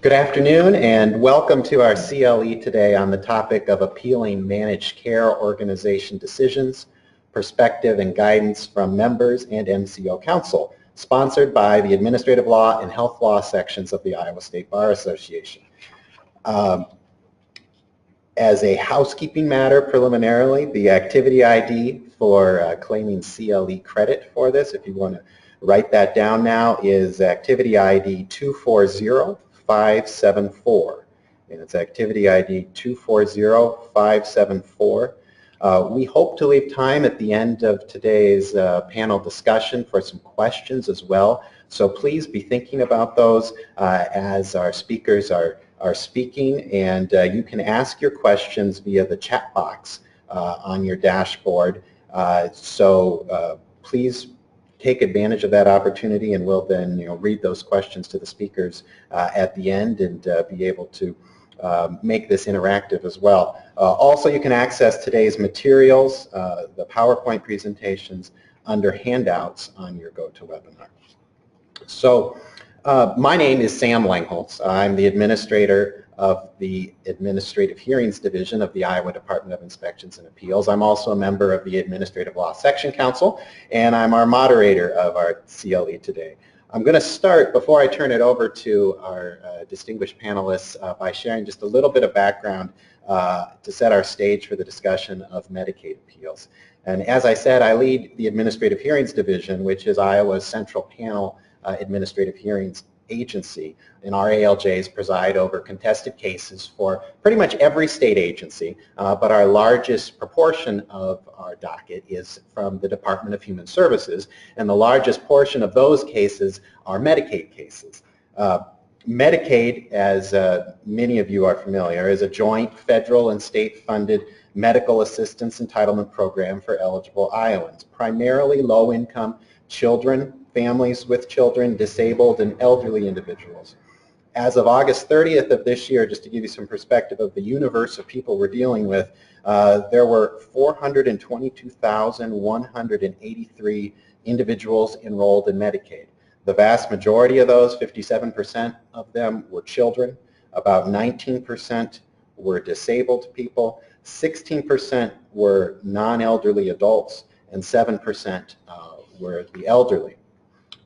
Good afternoon and welcome to our CLE today on the topic of appealing managed care organization decisions, perspective and guidance from members and MCO Counsel, sponsored by the Administrative Law and Health Law sections of the Iowa State Bar Association. As a housekeeping matter preliminarily, the activity ID for claiming CLE credit for this, if you want to write that down now, is activity ID 240574, and it's activity ID 240574. We hope to leave time at the end of today's panel discussion for some questions as well, so please be thinking about those as our speakers are speaking, and you can ask your questions via the chat box on your dashboard, so please take advantage of that opportunity, and we'll then read those questions to the speakers at the end and be able to make this interactive as well. Also, you can access today's materials, the PowerPoint presentations, under handouts on your GoToWebinar. So my name is Sam Langholtz. I'm the administrator of the Administrative Hearings Division of the Iowa Department of Inspections and Appeals. I'm also a member of the Administrative Law Section Council, and I'm our moderator of our CLE today. I'm going to start, before I turn it over to our distinguished panelists, by sharing just a little bit of background to set our stage for the discussion of Medicaid appeals. And as I said, I lead the Administrative Hearings Division, which is Iowa's central panel administrative hearings agency, and our ALJs preside over contested cases for pretty much every state agency, but our largest proportion of our docket is from the Department of Human Services, and the largest portion of those cases are Medicaid cases. Medicaid, as many of you are familiar, is a joint federal and state-funded medical assistance entitlement program for eligible Iowans, primarily low-income children, families with children, disabled, and elderly individuals. As of August 30th of this year, just to give you some perspective of the universe of people we're dealing with, there were 422,183 individuals enrolled in Medicaid. The vast majority of those, 57% of them, were children, about 19% were disabled people, 16% were non-elderly adults, and 7% were the elderly.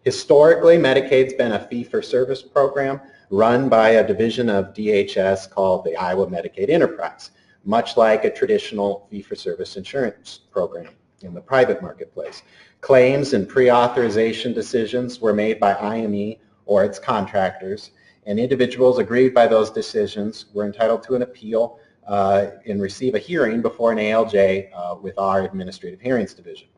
Historically, Medicaid's been a fee-for-service program run by a division of DHS called the Iowa Medicaid Enterprise, much like a traditional fee-for-service insurance program in the private marketplace. Claims and pre-authorization decisions were made by IME or its contractors, and individuals aggrieved by those decisions were entitled to an appeal and receive a hearing before an ALJ with our Administrative Hearings Division.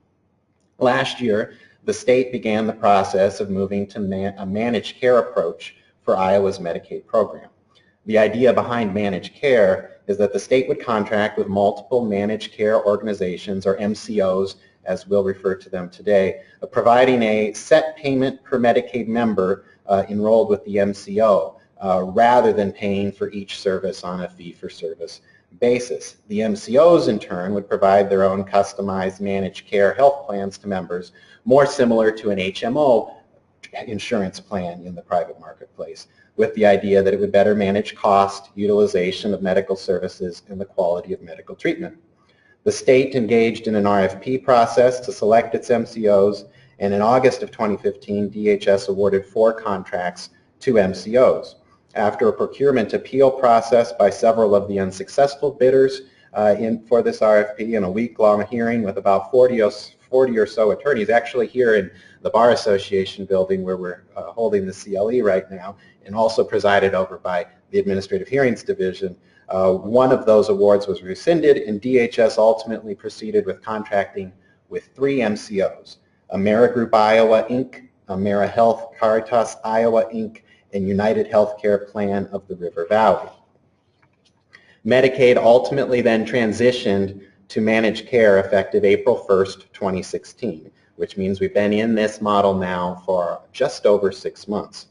Last year, the state began the process of moving to a managed care approach for Iowa's Medicaid program. The idea behind managed care is that the state would contract with multiple managed care organizations, or MCOs, as we'll refer to them today, providing a set payment per Medicaid member enrolled with the MCO, rather than paying for each service on a fee-for-service basis. The MCOs, in turn, would provide their own customized managed care health plans to members, more similar to an HMO insurance plan in the private marketplace, with the idea that it would better manage cost, utilization of medical services, and the quality of medical treatment. The state engaged in an RFP process to select its MCOs, and in August of 2015, DHS awarded 4 contracts to MCOs. After a procurement appeal process by several of the unsuccessful bidders for this RFP and a week-long hearing with about 40 or so attorneys, actually here in the Bar Association building where we're holding the CLE right now, and also presided over by the Administrative Hearings Division, one of those awards was rescinded, and DHS ultimately proceeded with contracting with 3 MCOs, AmeriGroup Iowa, Inc., AmeriHealth Caritas Iowa, Inc., and United Healthcare Plan of the River Valley. Medicaid ultimately then transitioned to managed care effective April 1st, 2016, which means we've been in this model now for just over 6 months.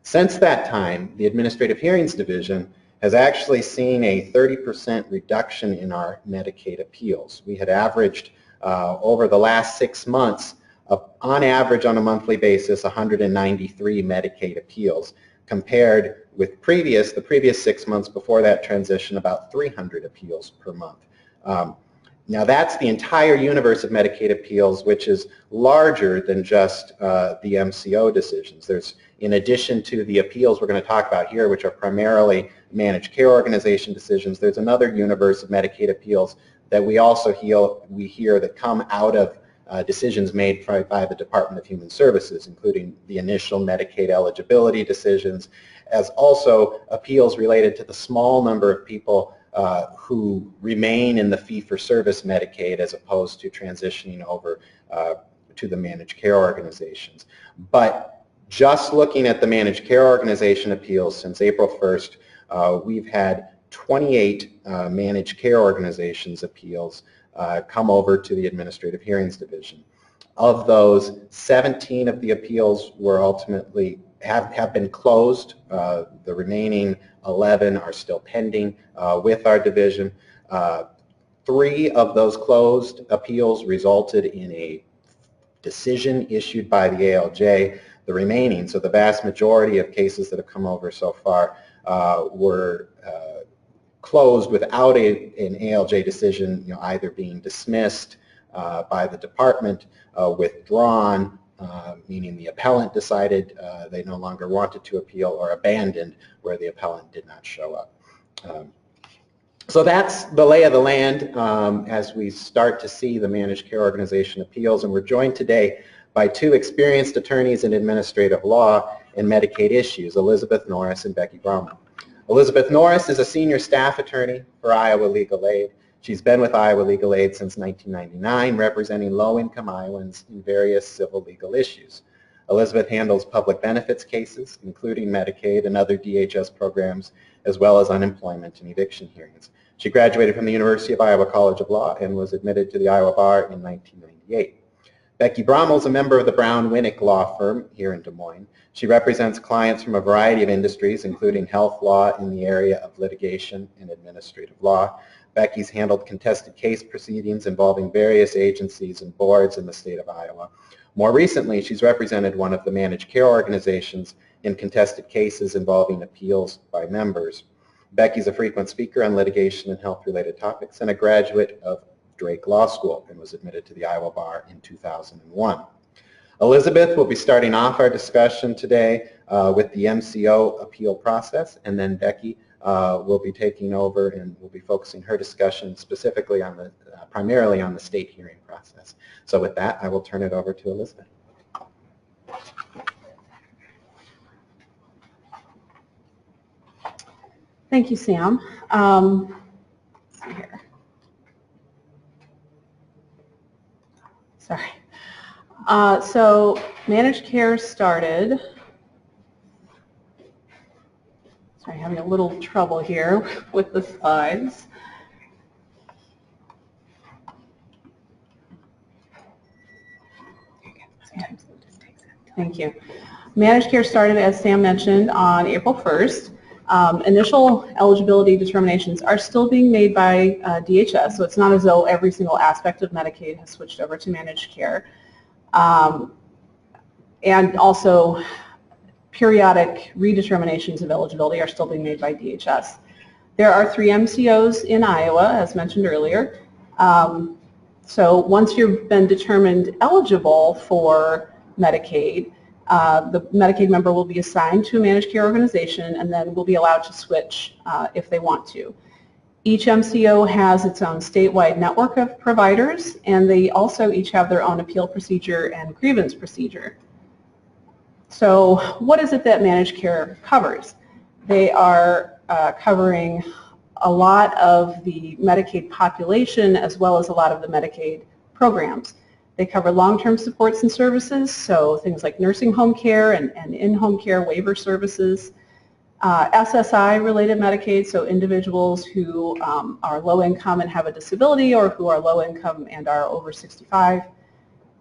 Since that time, the Administrative Hearings Division has actually seen a 30% reduction in our Medicaid appeals. We had averaged over the last 6 months, on average on a monthly basis, 193 Medicaid appeals, compared with the previous 6 months before that transition, about 300 appeals per month. Now that's the entire universe of Medicaid appeals, which is larger than just the MCO decisions. There's, in addition to the appeals we're going to talk about here, which are primarily managed care organization decisions, there's another universe of Medicaid appeals that we also hear that come out of decisions made by the Department of Human Services, including the initial Medicaid eligibility decisions, as also appeals related to the small number of people who remain in the fee-for-service Medicaid as opposed to transitioning over to the managed care organizations. But just looking at the managed care organization appeals since April 1st, we've had 28 managed care organizations appeals come over to the Administrative Hearings Division. Of those, 17 of the appeals were ultimately have been closed. The remaining 11 are still pending with our division. 3 of those closed appeals resulted in a decision issued by the ALJ. The remaining, so the vast majority of cases that have come over so far were closed without an ALJ decision, either being dismissed by the department, withdrawn, meaning the appellant decided they no longer wanted to appeal, or abandoned where the appellant did not show up. So that's the lay of the land as we start to see the managed care organization appeals, and we're joined today by 2 experienced attorneys in administrative law and Medicaid issues, Elizabeth Norris and Becky Bromwell. Elizabeth Norris is a senior staff attorney for Iowa Legal Aid. She's been with Iowa Legal Aid since 1999, representing low-income Iowans in various civil legal issues. Elizabeth handles public benefits cases, including Medicaid and other DHS programs, as well as unemployment and eviction hearings. She graduated from the University of Iowa College of Law and was admitted to the Iowa Bar in 1998. Becky Bromwell is a member of the Brown-Winnick Law Firm here in Des Moines. She represents clients from a variety of industries, including health law in the area of litigation and administrative law. Becky's handled contested case proceedings involving various agencies and boards in the state of Iowa. More recently, she's represented one of the managed care organizations in contested cases involving appeals by members. Becky's a frequent speaker on litigation and health-related topics and a graduate of Drake Law School and was admitted to the Iowa Bar in 2001. Elizabeth will be starting off our discussion today with the MCO appeal process, and then Becky will be taking over and will be focusing her discussion specifically on the, primarily on the state hearing process. So with that, I will turn it over to Elizabeth. Thank you, Sam. Let's see here. Sorry. So managed care started. Sorry, having a little trouble here with the slides. Thank you. Managed care started, as Sam mentioned, on April 1st. Initial eligibility determinations are still being made by DHS, so it's not as though every single aspect of Medicaid has switched over to managed care. And also, periodic redeterminations of eligibility are still being made by DHS. There are 3 MCOs in Iowa, as mentioned earlier. So once you've been determined eligible for Medicaid, the Medicaid member will be assigned to a managed care organization and then will be allowed to switch if they want to. Each MCO has its own statewide network of providers, and they also each have their own appeal procedure and grievance procedure. So what is it that managed care covers? They are covering a lot of the Medicaid population as well as a lot of the Medicaid programs. They cover long-term supports and services, so things like nursing home care and in-home care waiver services, SSI-related Medicaid, so individuals who are low-income and have a disability, or who are low-income and are over 65.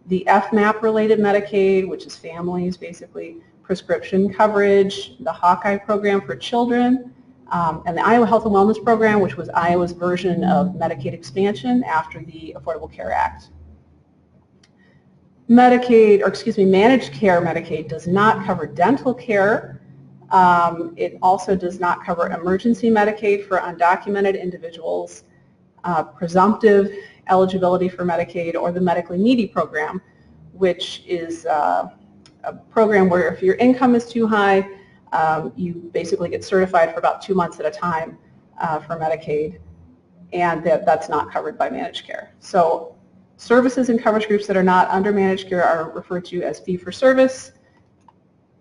The FMAP-related Medicaid, which is families, basically, prescription coverage, the Hawkeye program for children, and the Iowa Health and Wellness Program, which was Iowa's version of Medicaid expansion after the Affordable Care Act. Managed care Medicaid does not cover dental care. It also does not cover emergency Medicaid for undocumented individuals, presumptive eligibility for Medicaid, or the medically needy program, which is a program where if your income is too high, you basically get certified for about 2 months at a time for Medicaid, and that's not covered by managed care. So services and coverage groups that are not under managed care are referred to as fee-for-service.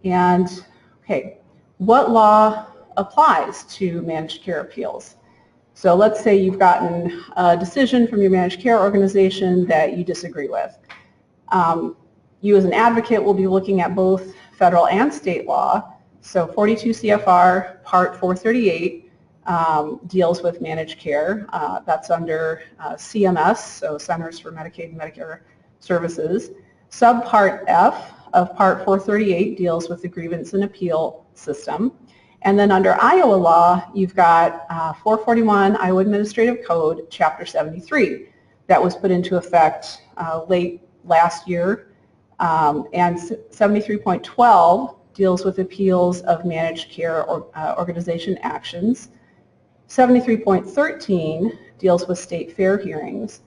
And, okay, what law applies to managed care appeals? So let's say you've gotten a decision from your managed care organization that you disagree with. You as an advocate will be looking at both federal and state law. So 42 CFR Part 438 deals with managed care. That's under CMS, so Centers for Medicaid and Medicare Services. Subpart F of Part 438 deals with the grievance and appeal system. And then under Iowa law, you've got 441 Iowa Administrative Code, Chapter 73, that was put into effect late last year. And 73.12 deals with appeals of managed care or organization actions. 73.13 deals with state fair hearings,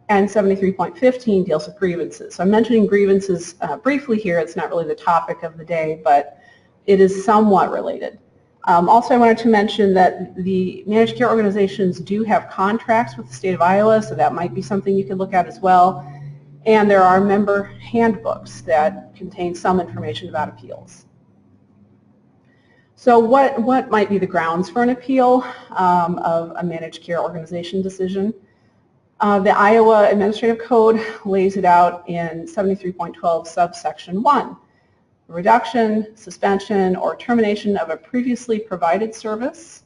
and 73.15 deals with grievances. So I'm mentioning grievances briefly here. It's not really the topic of the day, but it is somewhat related. Also, I wanted to mention that the managed care organizations do have contracts with the state of Iowa, so that might be something you could look at as well. And there are member handbooks that contain some information about appeals. So what might be the grounds for an appeal of a managed care organization decision? The Iowa Administrative Code lays it out in 73.12 subsection 1. Reduction, suspension, or termination of a previously provided service.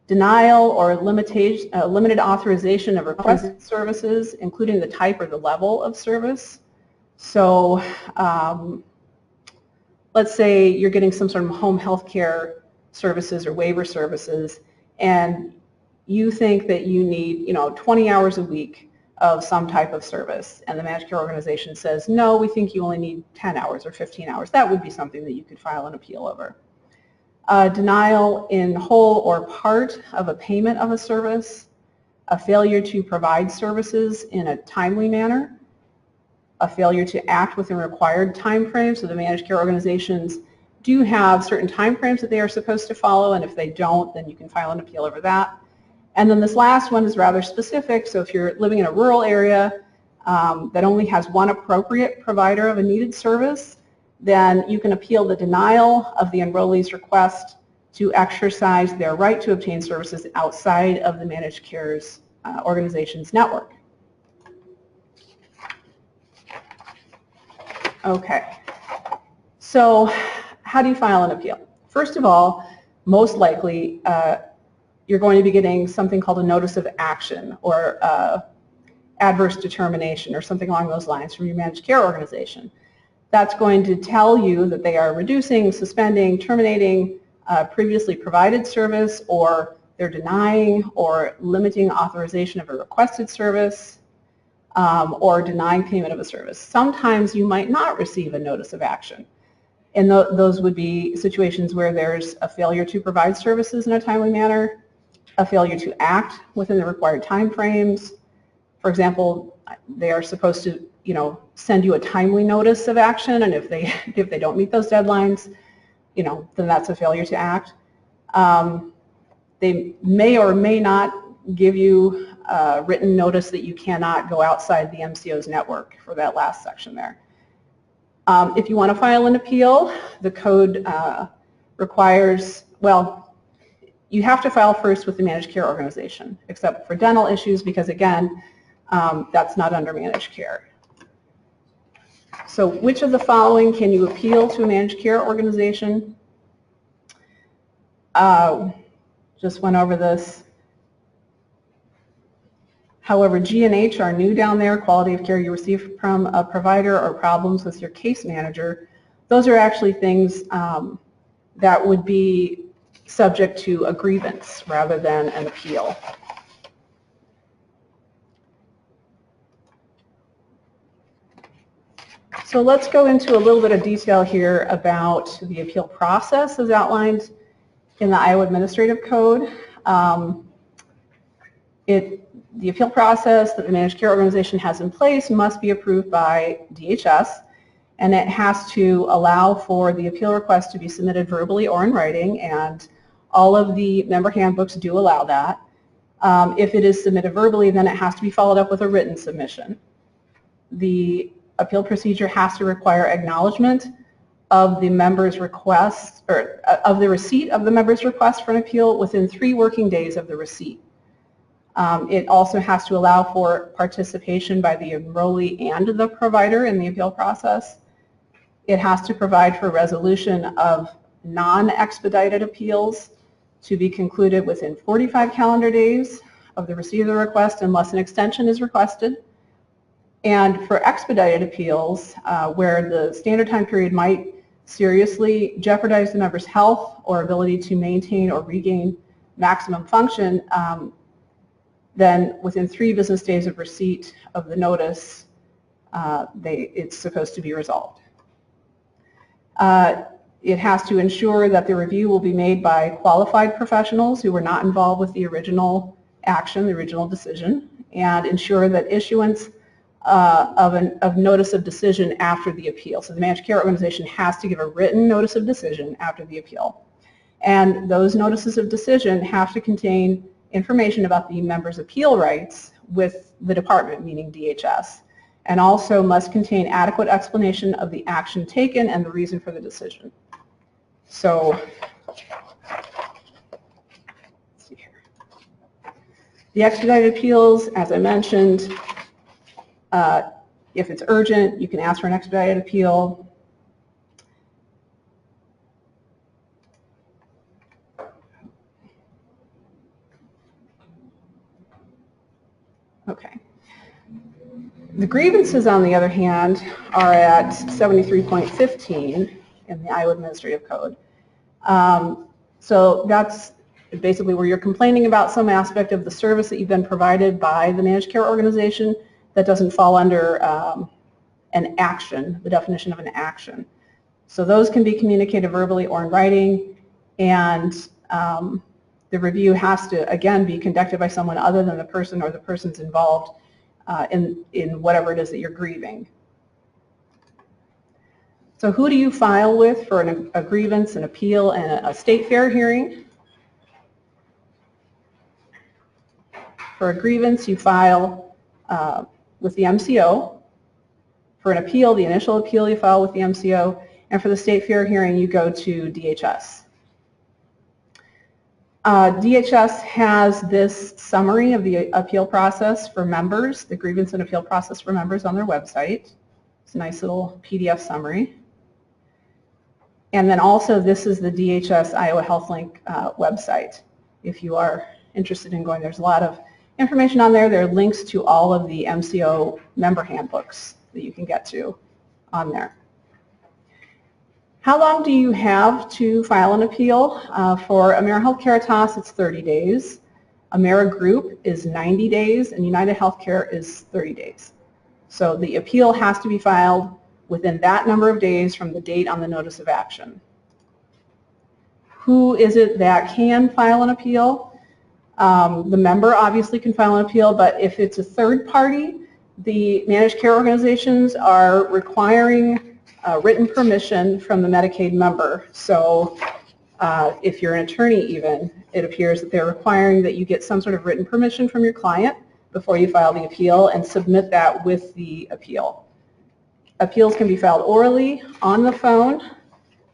Denial or limited authorization of requested services, including the type or the level of service. So let's say you're getting some sort of home health care services or waiver services, and you think that you need 20 hours a week of some type of service, and the managed care organization says, no, we think you only need 10 hours or 15 hours. That would be something that you could file an appeal over. Denial in whole or part of a payment of a service, a failure to provide services in a timely manner, a failure to act within required time frames. So the managed care organizations do have certain time frames that they are supposed to follow, and if they don't, then you can file an appeal over that. And then this last one is rather specific. So if you're living in a rural area that only has one appropriate provider of a needed service, then you can appeal the denial of the enrollee's request to exercise their right to obtain services outside of the managed care's organization's network. Okay, so how do you file an appeal? First of all, most likely you're going to be getting something called a notice of action or adverse determination or something along those lines from your managed care organization. That's going to tell you that they are reducing, suspending, terminating previously provided service, or they're denying or limiting authorization of a requested service, or denying payment of a service. Sometimes you might not receive a notice of action. And those would be situations where there's a failure to provide services in a timely manner, a failure to act within the required time frames. For example, they are supposed to, send you a timely notice of action, and if they don't meet those deadlines, then that's a failure to act. They may or may not give you a written notice that you cannot go outside the MCO's network for that last section there. If you want to file an appeal, the code requires, well, you have to file first with the managed care organization, except for dental issues, because again, that's not under managed care. So which of the following can you appeal to a managed care organization? Just went over this. However, G and H are new down there, quality of care you receive from a provider or problems with your case manager. Those are actually things that would be subject to a grievance rather than an appeal. So let's go into a little bit of detail here about the appeal process as outlined in the Iowa Administrative Code. The appeal process that the managed care organization has in place must be approved by DHS, and it has to allow for the appeal request to be submitted verbally or in writing, and all of the member handbooks do allow that. If it is submitted verbally, then it has to be followed up with a written submission. The appeal procedure has to require acknowledgement of the member's request, or of the receipt of the member's request for an appeal within 3 working days of the receipt. It also has to allow for participation by the enrollee and the provider in the appeal process. It has to provide for resolution of non-expedited appeals to be concluded within 45 calendar days of the receipt of the request unless an extension is requested. And for expedited appeals, where the standard time period might seriously jeopardize the member's health or ability to maintain or regain maximum function, then within 3 business days of receipt of the notice, it's supposed to be resolved. It has to ensure that the review will be made by qualified professionals who were not involved with the original action, the original decision, and ensure that issuance of notice of decision after the appeal. So the managed care organization has to give a written notice of decision after the appeal. And those notices of decision have to contain information about the member's appeal rights with the department, meaning DHS, and also must contain adequate explanation of the action taken and the reason for the decision. So, let's see here. The expedited appeals, as I mentioned, if it's urgent, you can ask for an expedited appeal. Okay. The grievances, on the other hand, are at 73.15 in the Iowa Administrative Code. So that's basically where you're complaining about some aspect of the service that you've been provided by the managed care organization that doesn't fall under an action, the definition of an action. So those can be communicated verbally or in writing, and the review has to, again, be conducted by someone other than the person or the persons involved in whatever it is that you're grieving. So who do you file with for a grievance, an appeal, and a state fair hearing? For a grievance, you file with the MCO. For an appeal, the initial appeal, you file with the MCO. And for the state fair hearing, you go to DHS. DHS has this summary of the appeal process for members, the grievance and appeal process for members on their website. It's a nice little PDF summary. And then also this is the DHS Iowa HealthLink website. If you are interested in going, there's a lot of information on there. There are links to all of the MCO member handbooks that you can get to on there. How long do you have to file an appeal? For AmeriHealth Caritas, it's 30 days. AmeriGroup is 90 days, and United Healthcare is 30 days. So the appeal has to be filed within that number of days from the date on the notice of action. Who is it that can file an appeal? The member obviously can file an appeal, but if it's a third party, the managed care organizations are requiring written permission from the Medicaid member. So if you're an attorney even, it appears that they're requiring that you get some sort of written permission from your client before you file the appeal and submit that with the appeal. Appeals can be filed orally, on the phone,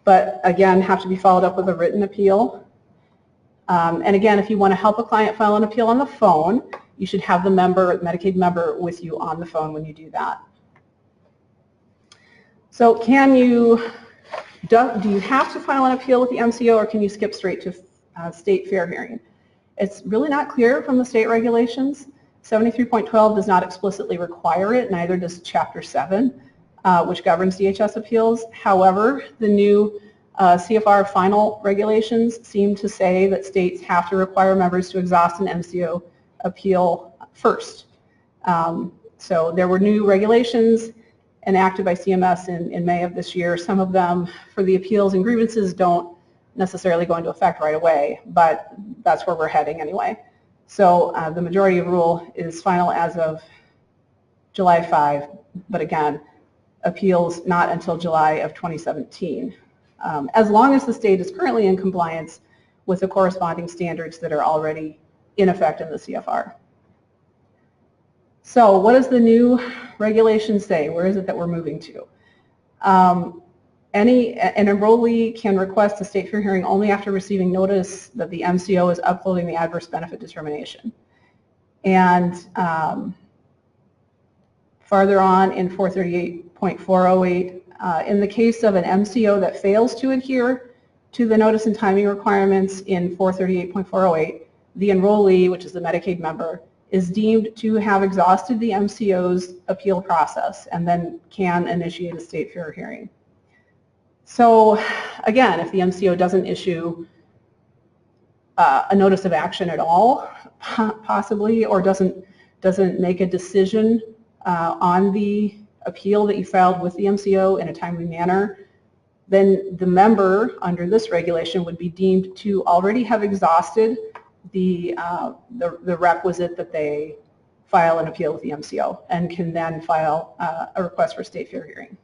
but again have to be followed up with a written appeal. And again, if you want to help a client file an appeal on the phone, you should have the member, Medicaid member, with you on the phone when you do that. So do you have to file an appeal with the MCO, or can you skip straight to state fair hearing? It's really not clear from the state regulations. 73.12 does not explicitly require it, neither does Chapter 7, which governs DHS appeals. However, the new CFR final regulations seem to say that states have to require members to exhaust an MCO appeal first. So there were new regulations, enacted by CMS in May of this year. Some of them for the appeals and grievances don't necessarily go into effect right away, but that's where we're heading anyway. So the majority of rule is final as of July 5, but again, appeals not until July of 2017, as long as the state is currently in compliance with the corresponding standards that are already in effect in the CFR. So what does the new regulation say? Where is it that we're moving to? An enrollee can request a state fair hearing only after receiving notice that the MCO is uploading the adverse benefit determination. And farther on in 438.408, in the case of an MCO that fails to adhere to the notice and timing requirements in 438.408, the enrollee, which is the Medicaid member, is deemed to have exhausted the MCO's appeal process and then can initiate a state fair hearing. So again, if the MCO doesn't issue a notice of action at all, possibly, or doesn't make a decision on the appeal that you filed with the MCO in a timely manner, then the member under this regulation would be deemed to already have exhausted the requisite that they file an appeal with the MCO and can then file a request for state fair hearing.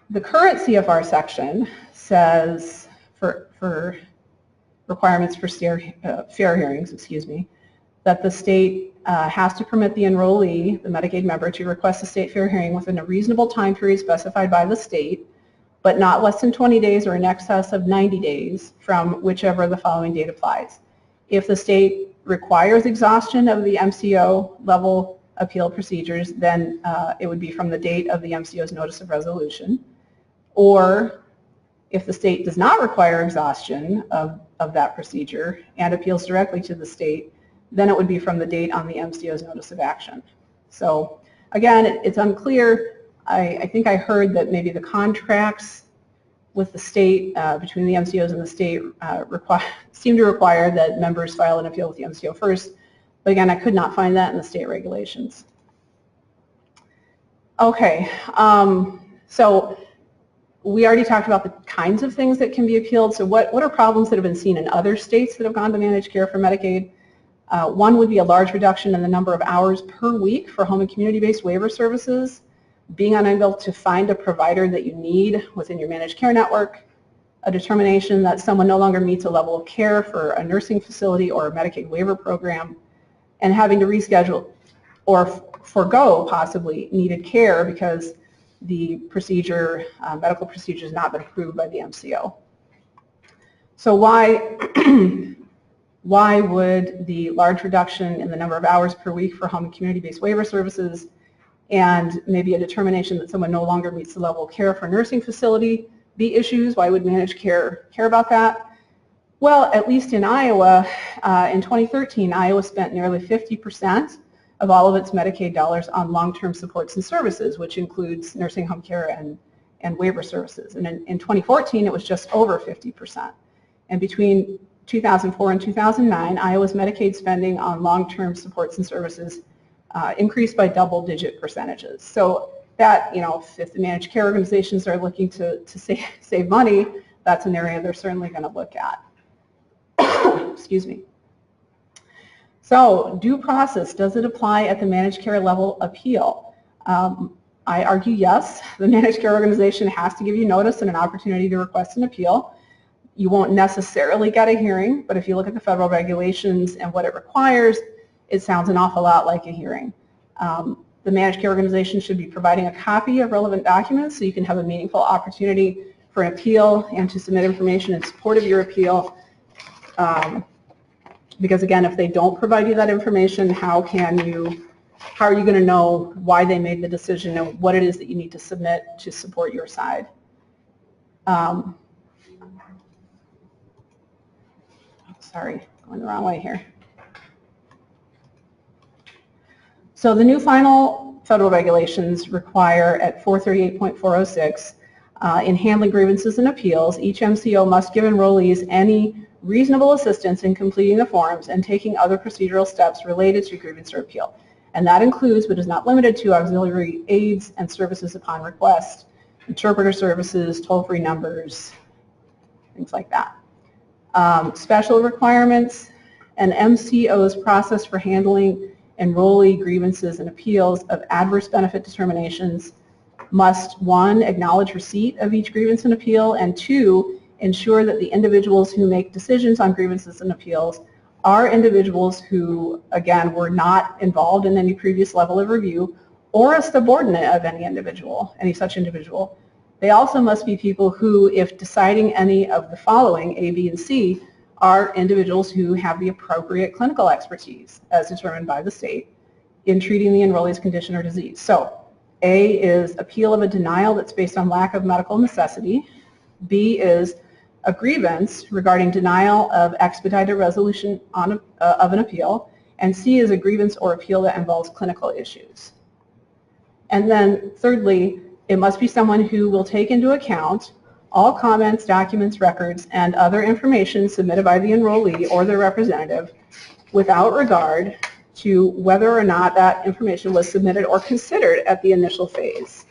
The current CFR section says for requirements for fair hearings, that the state has to permit the enrollee, the Medicaid member, to request a state fair hearing within a reasonable time period specified by the state, but not less than 20 days or in excess of 90 days from whichever the following date applies. If the state requires exhaustion of the MCO level appeal procedures, then it would be from the date of the MCO's notice of resolution. Or if the state does not require exhaustion of that procedure and appeals directly to the state, then it would be from the date on the MCO's notice of action. So again, it's unclear. I think I heard that maybe the contracts with the state, between the MCOs and the state, seem to require that members file an appeal with the MCO first. But again, I could not find that in the state regulations. Okay, so we already talked about the kinds of things that can be appealed. So what are problems that have been seen in other states that have gone to managed care for Medicaid? One would be a large reduction in the number of hours per week for home and community-based waiver services, being unable to find a provider that you need within your managed care network, a determination that someone no longer meets a level of care for a nursing facility or a Medicaid waiver program, and having to reschedule or forego possibly needed care because the procedure, medical procedure, has not been approved by the MCO. So why would the large reduction in the number of hours per week for home and community-based waiver services and maybe a determination that someone no longer meets the level of care for a nursing facility be issues? Why would managed care about that? Well, at least in Iowa, in 2013, Iowa spent nearly 50% of all of its Medicaid dollars on long-term supports and services, which includes nursing home care and waiver services. And in 2014, it was just over 50%. And between 2004 and 2009, Iowa's Medicaid spending on long-term supports and services increased by double-digit percentages. So that, if the managed care organizations are looking to save money, that's an area they're certainly going to look at. Excuse me. So due process, does it apply at the managed care level appeal? I argue yes. The managed care organization has to give you notice and an opportunity to request an appeal. You won't necessarily get a hearing, but if you look at the federal regulations and what it requires, it sounds an awful lot like a hearing. The managed care organization should be providing a copy of relevant documents so you can have a meaningful opportunity for an appeal and to submit information in support of your appeal. Because again, if they don't provide you that information, how are you going to know why they made the decision and what it is that you need to submit to support your side? Sorry, going the wrong way here. So the new final federal regulations require at 438.406, in handling grievances and appeals, each MCO must give enrollees any reasonable assistance in completing the forms and taking other procedural steps related to grievance or appeal. And that includes, but is not limited to, auxiliary aids and services upon request, interpreter services, toll-free numbers, things like that. Special requirements: an MCO's process for handling enrollee grievances and appeals of adverse benefit determinations must, 1, acknowledge receipt of each grievance and appeal, and 2, ensure that the individuals who make decisions on grievances and appeals are individuals who, again, were not involved in any previous level of review or a subordinate of any such individual. They also must be people who, if deciding any of the following, A, B, and C, are individuals who have the appropriate clinical expertise as determined by the state in treating the enrollee's condition or disease. So A is appeal of a denial that's based on lack of medical necessity. B is a grievance regarding denial of expedited resolution of an appeal. And C is a grievance or appeal that involves clinical issues. And then thirdly, it must be someone who will take into account all comments, documents, records, and other information submitted by the enrollee or their representative without regard to whether or not that information was submitted or considered at the initial phase.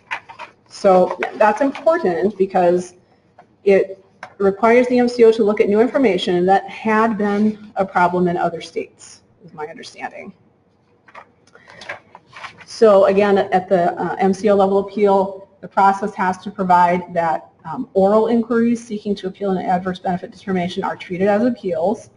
So that's important because it requires the MCO to look at new information that had been a problem in other states, is my understanding. So again, at the MCO level appeal, the process has to provide that oral inquiries seeking to appeal an adverse benefit determination are treated as appeals.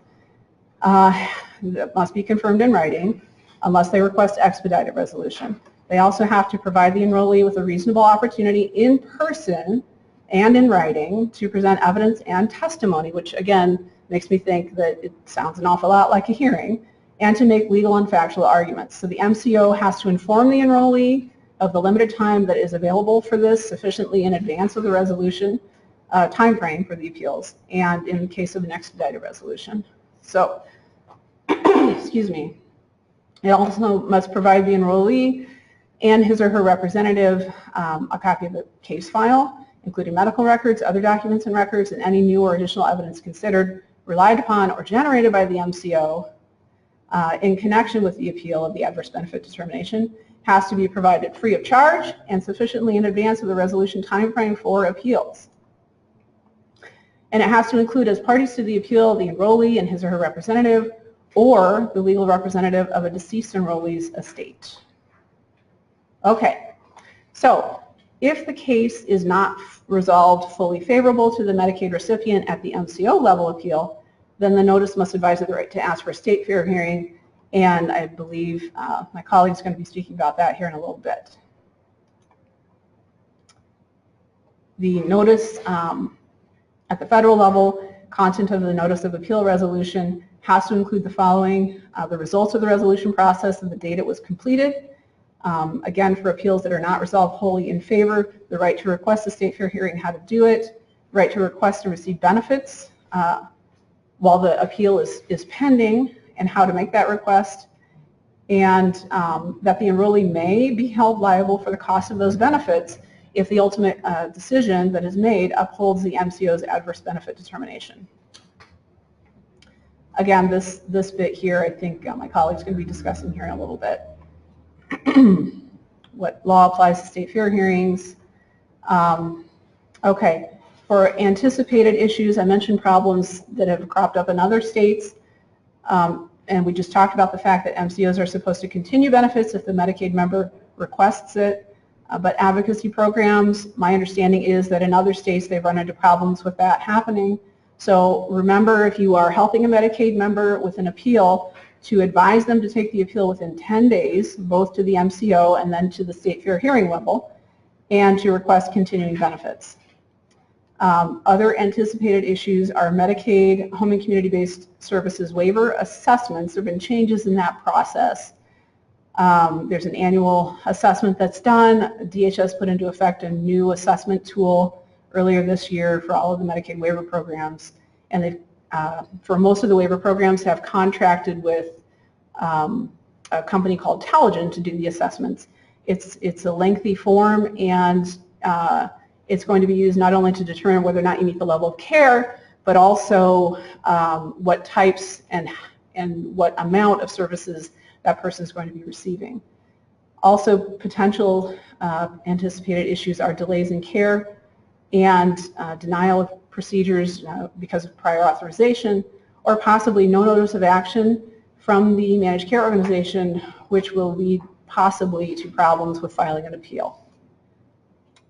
That must be confirmed in writing unless they request expedited resolution. They also have to provide the enrollee with a reasonable opportunity in person and in writing to present evidence and testimony, which again makes me think that it sounds an awful lot like a hearing, and to make legal and factual arguments. So the MCO has to inform the enrollee of the limited time that is available for this sufficiently in advance of the resolution time frame for the appeals, and in the case of an expedited resolution. So, excuse me, it also must provide the enrollee and his or her representative a copy of the case file, including medical records, other documents and records, and any new or additional evidence considered, relied upon, or generated by the MCO in connection with the appeal of the adverse benefit determination. Has to be provided free of charge and sufficiently in advance of the resolution timeframe for appeals. And it has to include as parties to the appeal the enrollee and his or her representative or the legal representative of a deceased enrollee's estate. Okay, so if the case is not resolved fully favorable to the Medicaid recipient at the MCO level appeal, then the notice must advise of the right to ask for a state fair hearing. And I believe my colleague is going to be speaking about that here in a little bit. The notice at the federal level, content of the notice of appeal resolution has to include the following: the results of the resolution process and the date it was completed. Again, for appeals that are not resolved wholly in favor, the right to request a state fair hearing, how to do it, right to request and receive benefits while the appeal is pending, and how to make that request, and that the enrollee may be held liable for the cost of those benefits if the ultimate decision that is made upholds the MCO's adverse benefit determination. Again, this bit here, I think my colleague's going to be discussing here in a little bit. What law applies to state fair hearings. Okay, for anticipated issues, I mentioned problems that have cropped up in other states. And we just talked about the fact that MCOs are supposed to continue benefits if the Medicaid member requests it. But advocacy programs, my understanding is that in other states they've run into problems with that happening. So remember, if you are helping a Medicaid member with an appeal, to advise them to take the appeal within 10 days, both to the MCO and then to the state fair hearing level, and to request continuing benefits. Other anticipated issues are Medicaid home and community-based services waiver assessments. There have been changes in that process. There's an annual assessment that's done. DHS put into effect a new assessment tool earlier this year for all of the Medicaid waiver programs. And they, for most of the waiver programs, have contracted with a company called Intelligent to do the assessments. It's a lengthy form, and it's going to be used not only to determine whether or not you meet the level of care, but also what types and what amount of services that person is going to be receiving. Also, potential anticipated issues are delays in care and denial of procedures because of prior authorization, or possibly no notice of action from the managed care organization, which will lead possibly to problems with filing an appeal.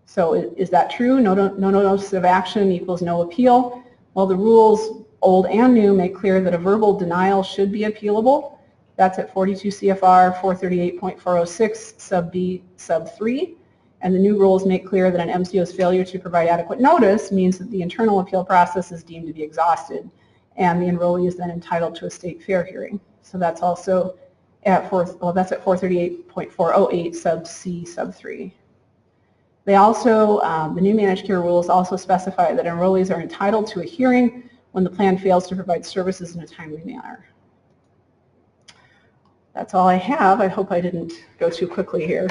So is that true? No notice of action equals no appeal. Well, the rules, old and new, make clear that a verbal denial should be appealable. That's at 42 CFR 438.406 sub B sub 3. And the new rules make clear that an MCO's failure to provide adequate notice means that the internal appeal process is deemed to be exhausted, and the enrollee is then entitled to a state fair hearing. So that's also at 438.408 sub C sub 3. They also, the new managed care rules also specify that enrollees are entitled to a hearing when the plan fails to provide services in a timely manner. That's all I have. I hope I didn't go too quickly here.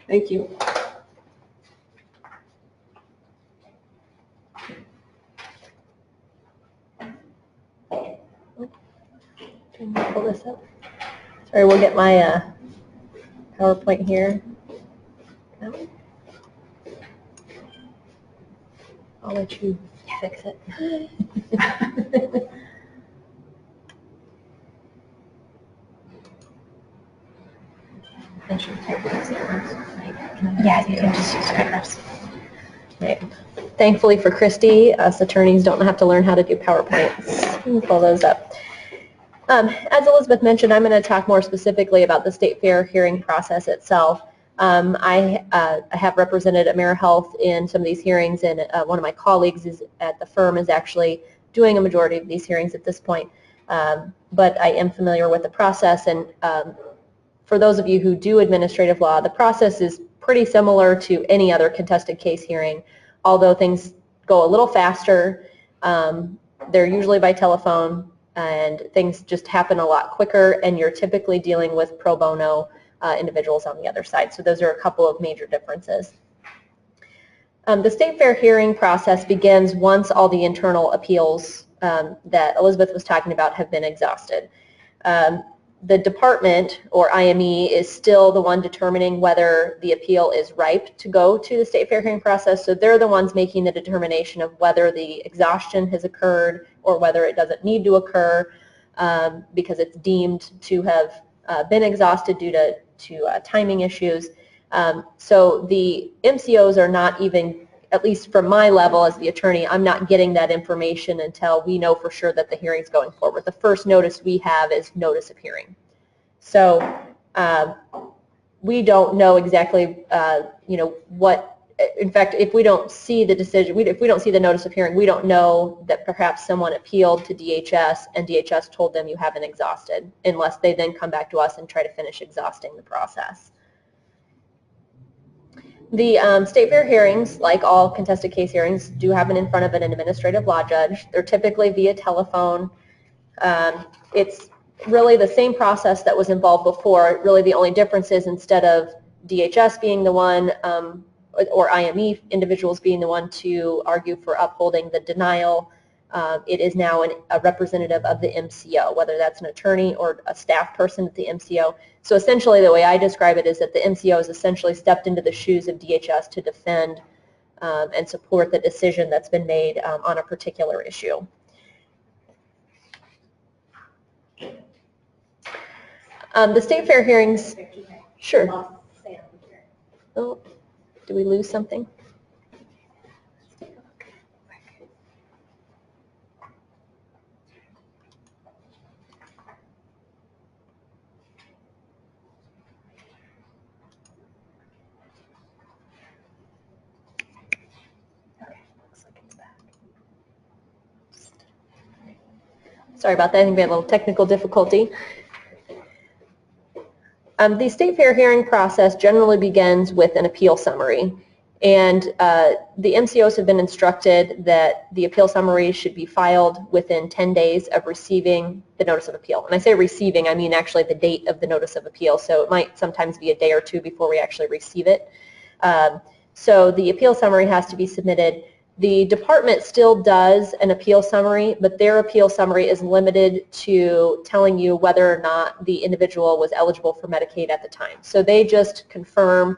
Thank you. Can you pull this up? Sorry, we'll get my PowerPoint here. No? I'll let you fix it. Yeah, you can just use paragraphs. Right. Thankfully for Christy, us attorneys don't have to learn how to do PowerPoints. We'll pull those up. As Elizabeth mentioned, I'm going to talk more specifically about the state fair hearing process itself. I have represented AmeriHealth in some of these hearings, and one of my colleagues at the firm is actually doing a majority of these hearings at this point. But I am familiar with the process, and for those of you who do administrative law, the process is pretty similar to any other contested case hearing, although things go a little faster. They're usually by telephone, and things just happen a lot quicker, and you're typically dealing with pro bono individuals on the other side. So those are a couple of major differences. The state fair hearing process begins once all the internal appeals that Elizabeth was talking about have been exhausted. The department, or IME, is still the one determining whether the appeal is ripe to go to the state fair hearing process, so they're the ones making the determination of whether the exhaustion has occurred or whether it doesn't need to occur because it's deemed to have been exhausted due to timing issues. So the MCOs are not even, at least from my level as the attorney, I'm not getting that information until we know for sure that the hearing is going forward. The first notice we have is notice of hearing. So we don't know exactly, what, in fact, if we don't see the decision, if we don't see the notice of hearing, we don't know that perhaps someone appealed to DHS and DHS told them you haven't exhausted, unless they then come back to us and try to finish exhausting the process. The state fair hearings, like all contested case hearings, do happen in front of an administrative law judge. They're typically via telephone. It's really the same process that was involved before. Really the only difference is instead of DHS being the one or IME individuals being the one to argue for upholding the denial, it is now a representative of the MCO, whether that's an attorney or a staff person at the MCO. So essentially the way I describe it is that the MCO has essentially stepped into the shoes of DHS to defend and support the decision that's been made on a particular issue. The state fair hearings, sure. Oh, did we lose something? Sorry about that, I think we had a little technical difficulty. The state fair hearing process generally begins with an appeal summary, and the MCOs have been instructed that the appeal summary should be filed within 10 days of receiving the notice of appeal. And I say receiving, I mean actually the date of the notice of appeal, so it might sometimes be a day or two before we actually receive it. So the appeal summary has to be submitted. The department still does an appeal summary, but their appeal summary is limited to telling you whether or not the individual was eligible for Medicaid at the time. So they just confirm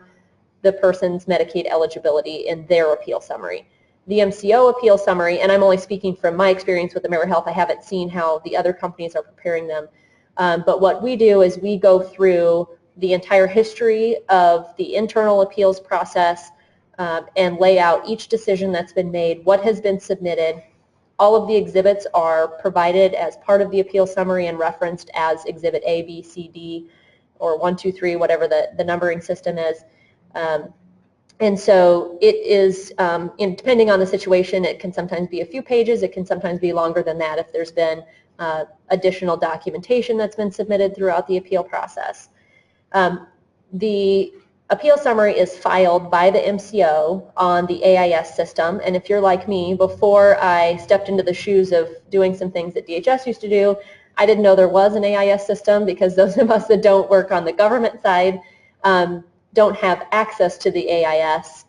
the person's Medicaid eligibility in their appeal summary. The MCO appeal summary, and I'm only speaking from my experience with AmeriHealth, I haven't seen how the other companies are preparing them, but what we do is we go through the entire history of the internal appeals process and lay out each decision that's been made, what has been submitted. All of the exhibits are provided as part of the appeal summary and referenced as Exhibit A, B, C, D, or 1, 2, 3, whatever the numbering system is. And so it is, depending on the situation, it can sometimes be a few pages, it can sometimes be longer than that if there's been additional documentation that's been submitted throughout the appeal process. The appeal summary is filed by the MCO on the AIS system, and if you're like me, before I stepped into the shoes of doing some things that DHS used to do, I didn't know there was an AIS system, because those of us that don't work on the government side don't have access to the AIS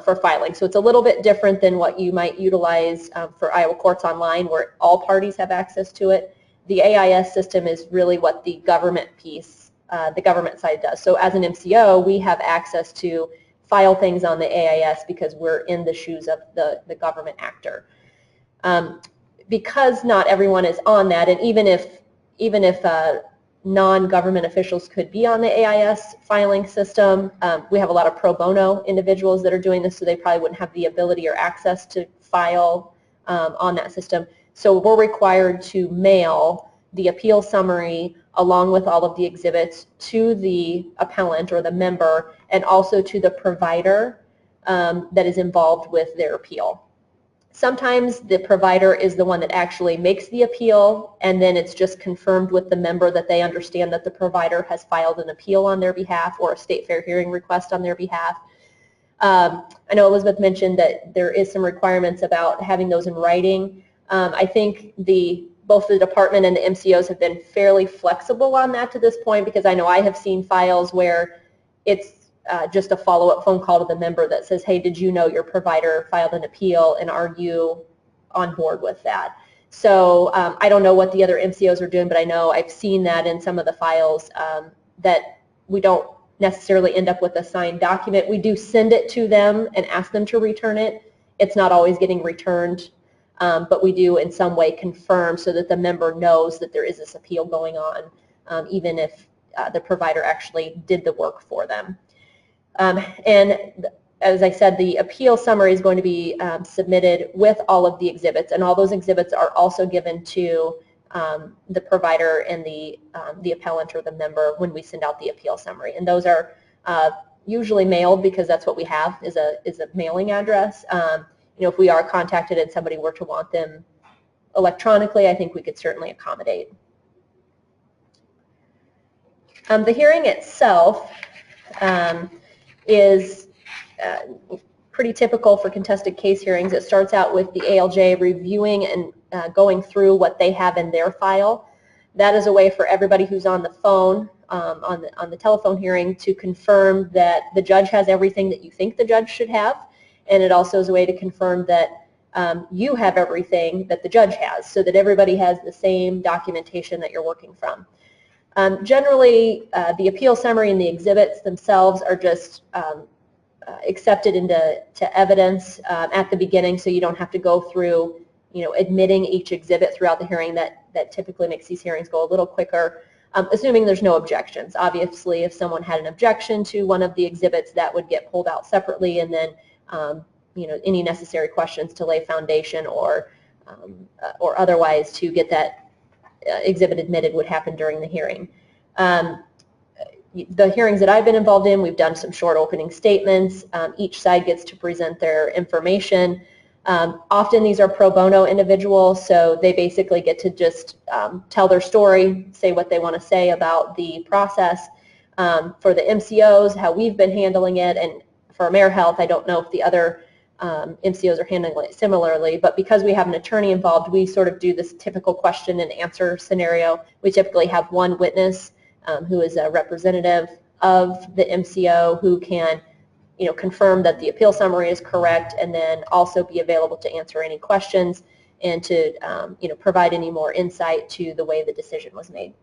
for filing. So it's a little bit different than what you might utilize for Iowa Courts Online, where all parties have access to it. The AIS system is really what the government piece, the government side does. So as an MCO, we have access to file things on the AIS because we're in the shoes of the government actor. Because not everyone is on that, and even if non-government officials could be on the AIS filing system, we have a lot of pro bono individuals that are doing this, so they probably wouldn't have the ability or access to file on that system. So we're required to mail the appeal summary along with all of the exhibits to the appellant or the member, and also to the provider that is involved with their appeal. Sometimes the provider is the one that actually makes the appeal, and then it's just confirmed with the member that they understand that the provider has filed an appeal on their behalf or a state fair hearing request on their behalf. I know Elizabeth mentioned that there is some requirements about having those in writing. I think both the department and the MCOs have been fairly flexible on that to this point, because I know I have seen files where it's just a follow-up phone call to the member that says, hey, did you know your provider filed an appeal, and are you on board with that? So I don't know what the other MCOs are doing, but I know I've seen that in some of the files that we don't necessarily end up with a signed document. We do send it to them and ask them to return it. It's not always getting returned, but we do in some way confirm so that the member knows that there is this appeal going on, even if the provider actually did the work for them. And as I said, the appeal summary is going to be submitted with all of the exhibits, and all those exhibits are also given to the provider and the appellant or the member when we send out the appeal summary. And those are usually mailed, because that's what we have is a mailing address. You know, if we are contacted and somebody were to want them electronically, I think we could certainly accommodate. The hearing itself is pretty typical for contested case hearings. It starts out with the ALJ reviewing and going through what they have in their file. That is a way for everybody who's on the phone, on the telephone hearing, to confirm that the judge has everything that you think the judge should have, and it also is a way to confirm that you have everything that the judge has, so that everybody has the same documentation that you're working from. Generally, the appeal summary and the exhibits themselves are just accepted into evidence at the beginning, so you don't have to go through, you know, admitting each exhibit throughout the hearing. That typically makes these hearings go a little quicker, assuming there's no objections. Obviously, if someone had an objection to one of the exhibits, that would get pulled out separately, and then you know, any necessary questions to lay foundation or otherwise to get that exhibit admitted would happen during the hearing. The hearings that I've been involved in, we've done some short opening statements. Each side gets to present their information. Often these are pro bono individuals, so they basically get to just tell their story, say what they want to say about the process. For the MCOs, how we've been handling it, and for AmeriHealth, I don't know if the other MCOs are handling it similarly, but because we have an attorney involved, we sort of do this typical question and answer scenario. We typically have one witness who is a representative of the MCO who can confirm that the appeal summary is correct, and then also be available to answer any questions and to provide any more insight to the way the decision was made.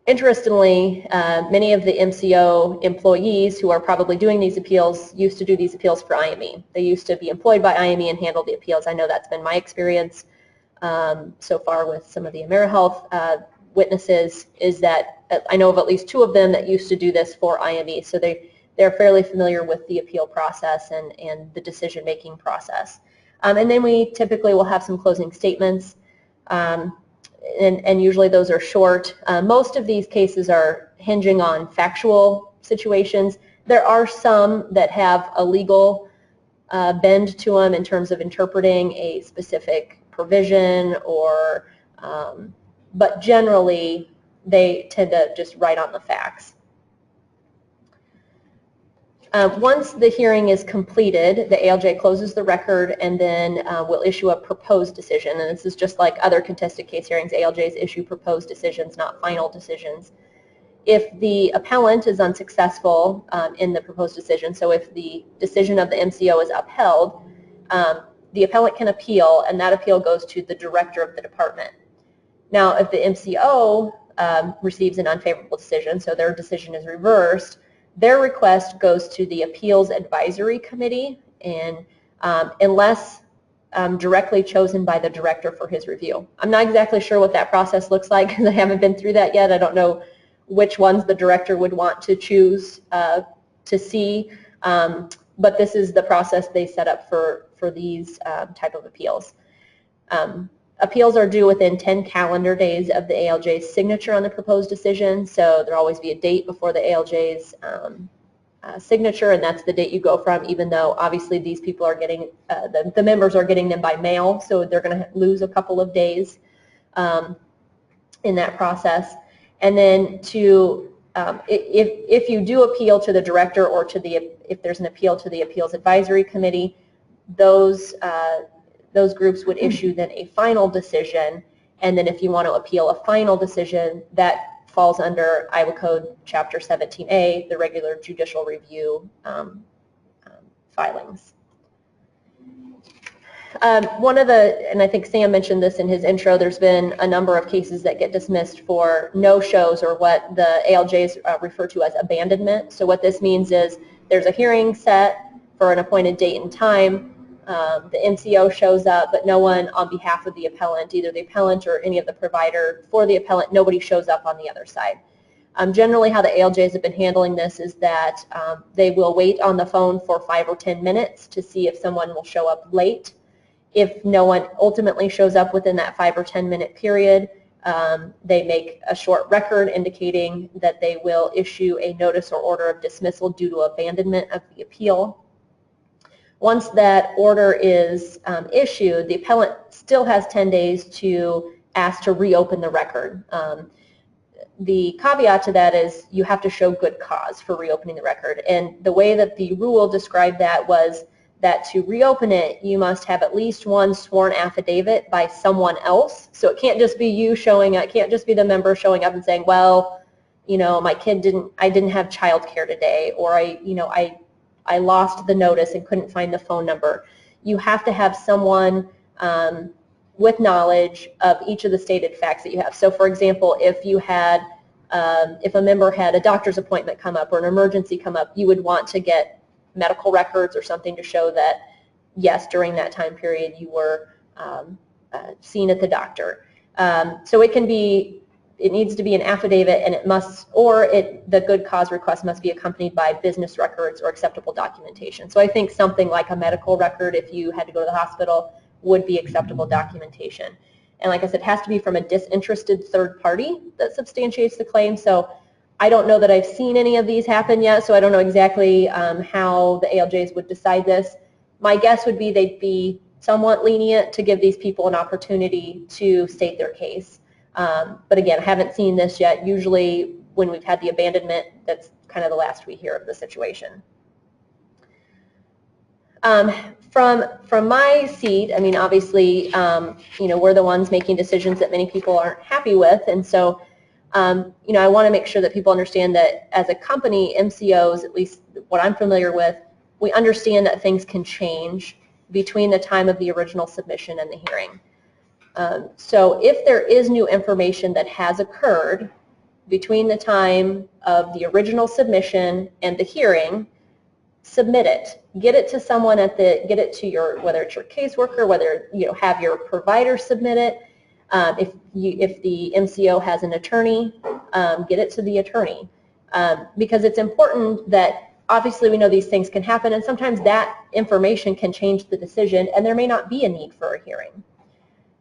Interestingly, many of the MCO employees who are probably doing these appeals used to do these appeals for IME. They used to be employed by IME and handle the appeals. I know that's been my experience so far with some of the AmeriHealth witnesses, is that I know of at least 2 of them that used to do this for IME, so they're fairly familiar with the appeal process and the decision-making process. And then we typically will have some closing statements. And usually those are short. Most of these cases are hinging on factual situations. There are some that have a legal bend to them in terms of interpreting a specific provision, or but generally they tend to just write on the facts. Once the hearing is completed, the ALJ closes the record and then will issue a proposed decision. And this is just like other contested case hearings. ALJs issue proposed decisions, not final decisions. If the appellant is unsuccessful in the proposed decision, so if the decision of the MCO is upheld, the appellant can appeal, and that appeal goes to the director of the department. Now, if the MCO receives an unfavorable decision, so their decision is reversed, their request goes to the Appeals Advisory Committee, and unless directly chosen by the director for his review. I'm not exactly sure what that process looks like because I haven't been through that yet. I don't know which ones the director would want to choose to see, but this is the process they set up for these type of appeals. Appeals are due within 10 calendar days of the ALJ's signature on the proposed decision, so there'll always be a date before the ALJ's signature, and that's the date you go from, even though obviously these people are getting, the members are getting them by mail, so they're going to lose a couple of days in that process. And then if you do appeal to the director, or if there's an appeal to the Appeals Advisory Committee, those groups would issue then a final decision, and then if you want to appeal a final decision, that falls under Iowa Code Chapter 17A, the regular judicial review filings. And I think Sam mentioned this in his intro, there's been a number of cases that get dismissed for no-shows, or what the ALJs refer to as abandonment. So what this means is there's a hearing set for an appointed date and time. The MCO shows up, but no one on behalf of the appellant, either the appellant or any of the provider for the appellant, nobody shows up on the other side. Generally how the ALJs have been handling this is that they will wait on the phone for 5 or 10 minutes to see if someone will show up late. If no one ultimately shows up within that 5 or 10 minute period, they make a short record indicating that they will issue a notice or order of dismissal due to abandonment of the appeal. Once that order is issued, the appellant still has 10 days to ask to reopen the record. The caveat to that is you have to show good cause for reopening the record. And the way that the rule described that was that to reopen it, you must have at least one sworn affidavit by someone else. So it can't just be you showing up, it can't just be the member showing up and saying, well, my kid I didn't have childcare today, or I lost the notice and couldn't find the phone number. You have to have someone with knowledge of each of the stated facts that you have. So for example, if a member had a doctor's appointment come up or an emergency come up, you would want to get medical records or something to show that, yes, during that time period you were seen at the doctor. So it needs to be an affidavit, and the good cause request must be accompanied by business records or acceptable documentation. So I think something like a medical record, if you had to go to the hospital, would be acceptable documentation. And like I said, it has to be from a disinterested third party that substantiates the claim. So I don't know that I've seen any of these happen yet, so I don't know exactly how the ALJs would decide this. My guess would be they'd be somewhat lenient to give these people an opportunity to state their case. But again, I haven't seen this yet. Usually when we've had the abandonment, that's kind of the last we hear of the situation. From my seat, I mean, obviously, we're the ones making decisions that many people aren't happy with, and so You know, I want to make sure that people understand that as a company, MCOs, at least what I'm familiar with, we understand that things can change between the time of the original submission and the hearing. So if there is new information that has occurred between the time of the original submission and the hearing, submit it. Get it to someone get it to your, whether it's your caseworker, whether you have your provider submit it. If the MCO has an attorney, get it to the attorney. Because it's important that obviously we know these things can happen, and sometimes that information can change the decision, and there may not be a need for a hearing.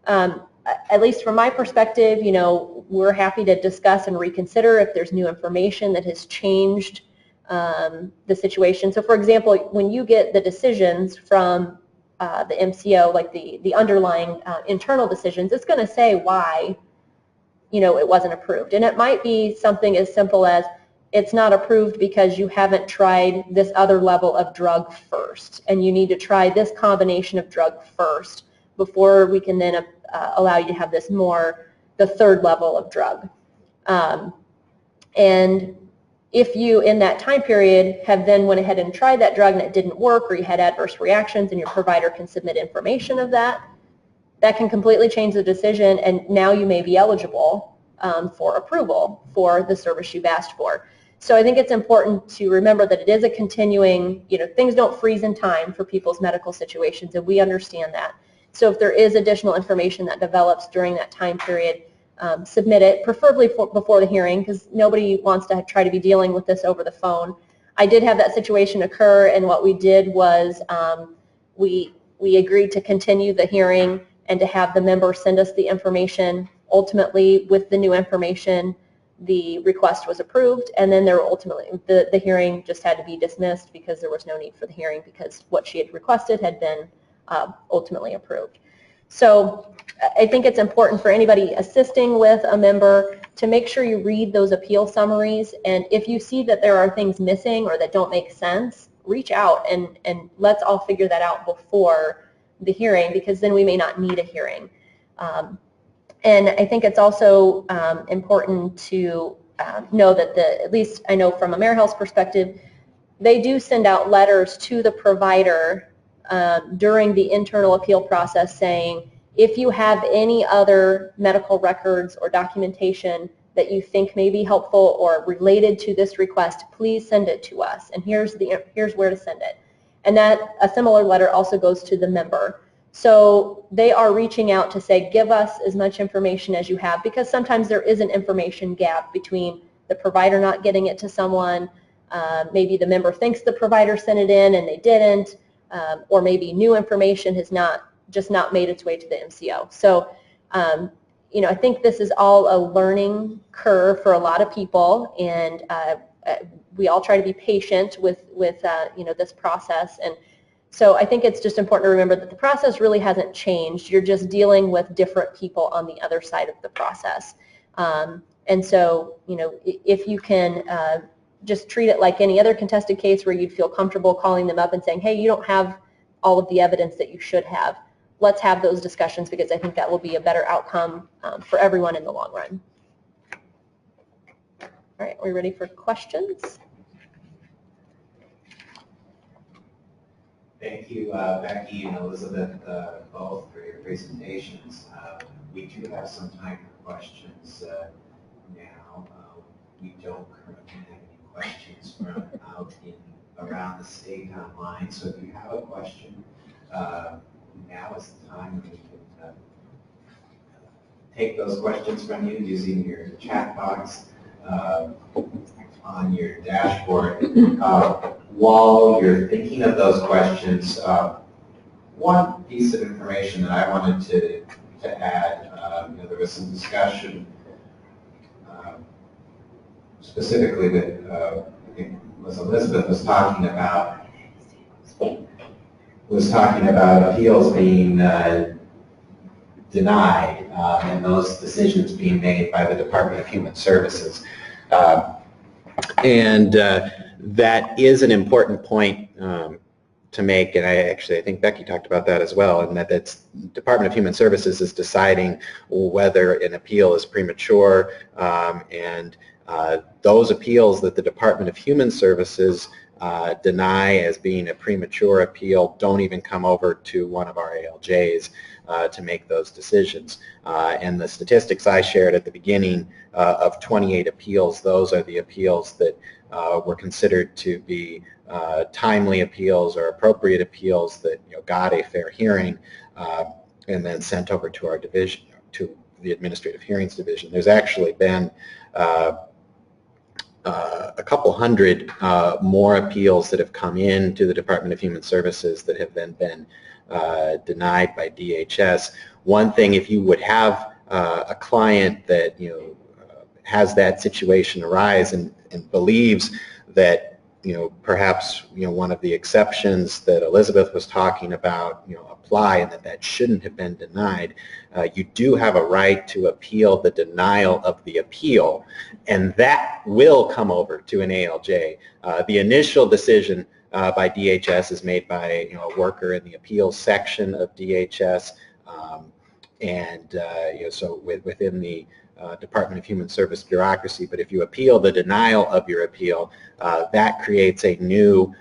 At least from my perspective, you know, we're happy to discuss and reconsider if there's new information that has changed the situation. So for example, when you get the decisions from the MCO, like the underlying internal decisions, it's going to say why, you know, it wasn't approved. And it might be something as simple as it's not approved because you haven't tried this other level of drug first, and you need to try this combination of drug first before we can then allow you to have the third level of drug. And if you, in that time period, have then went ahead and tried that drug and it didn't work, or you had adverse reactions, and your provider can submit information of that, that can completely change the decision, and now you may be eligible for approval for the service you've asked for. So I think it's important to remember that it is a continuing, you know, things don't freeze in time for people's medical situations, and we understand that. So if there is additional information that develops during that time period, submit it, preferably before the hearing, because nobody wants to try to be dealing with this over the phone. I did have that situation occur, and what we did was we agreed to continue the hearing and to have the member send us the information. Ultimately, with the new information, the request was approved, and then there ultimately the hearing just had to be dismissed because there was no need for the hearing, because what she had requested had been ultimately approved. So I think it's important for anybody assisting with a member to make sure you read those appeal summaries, and if you see that there are things missing or that don't make sense, reach out and let's all figure that out before the hearing, because then we may not need a hearing. And I think it's also important to know that at least I know from AmeriHealth's perspective, they do send out letters to the provider during the internal appeal process saying, if you have any other medical records or documentation that you think may be helpful or related to this request, please send it to us, and here's where to send it. And that a similar letter also goes to the member. So they are reaching out to say, give us as much information as you have, because sometimes there is an information gap between the provider not getting it to someone, maybe the member thinks the provider sent it in and they didn't, or maybe new information has just not made its way to the MCO. So, you know, I think this is all a learning curve for a lot of people, and we all try to be patient with you know, this process. And so I think it's just important to remember that the process really hasn't changed. You're just dealing with different people on the other side of the process. And so, you know, if you can just treat it like any other contested case where you'd feel comfortable calling them up and saying, hey, you don't have all of the evidence that you should have. Let's have those discussions, because I think that will be a better outcome for everyone in the long run. All right, are we ready for questions? Thank you, Becky and Elizabeth, both for your presentations. We do have some time for questions now. We don't currently have any questions from out around the state online. So if you have a question, now is the time when we can take those questions from you using your chat box on your dashboard. While you're thinking of those questions, one piece of information that I wanted to add, you know, there was some discussion specifically with, I think Elizabeth was talking about appeals being denied and those decisions being made by the Department of Human Services. And that is an important point to make, and I think Becky talked about that as well, and that's Department of Human Services is deciding whether an appeal is premature, and those appeals that the Department of Human Services deny as being a premature appeal don't even come over to one of our ALJs to make those decisions. And the statistics I shared at the beginning of 28 appeals, those are the appeals that were considered to be timely appeals or appropriate appeals that got a fair hearing and then sent over to our division, to the Administrative Hearings Division. There's actually been a couple hundred more appeals that have come in to the Department of Human Services that have then been denied by DHS. One thing, if you would have a client that has that situation arise and believes that perhaps one of the exceptions that Elizabeth was talking about apply and that shouldn't have been denied, you do have a right to appeal the denial of the appeal, and that will come over to an ALJ. The initial decision by DHS is made by a worker in the appeals section of DHS, so within the Department of Human Service bureaucracy. But if you appeal the denial of your appeal, that creates a new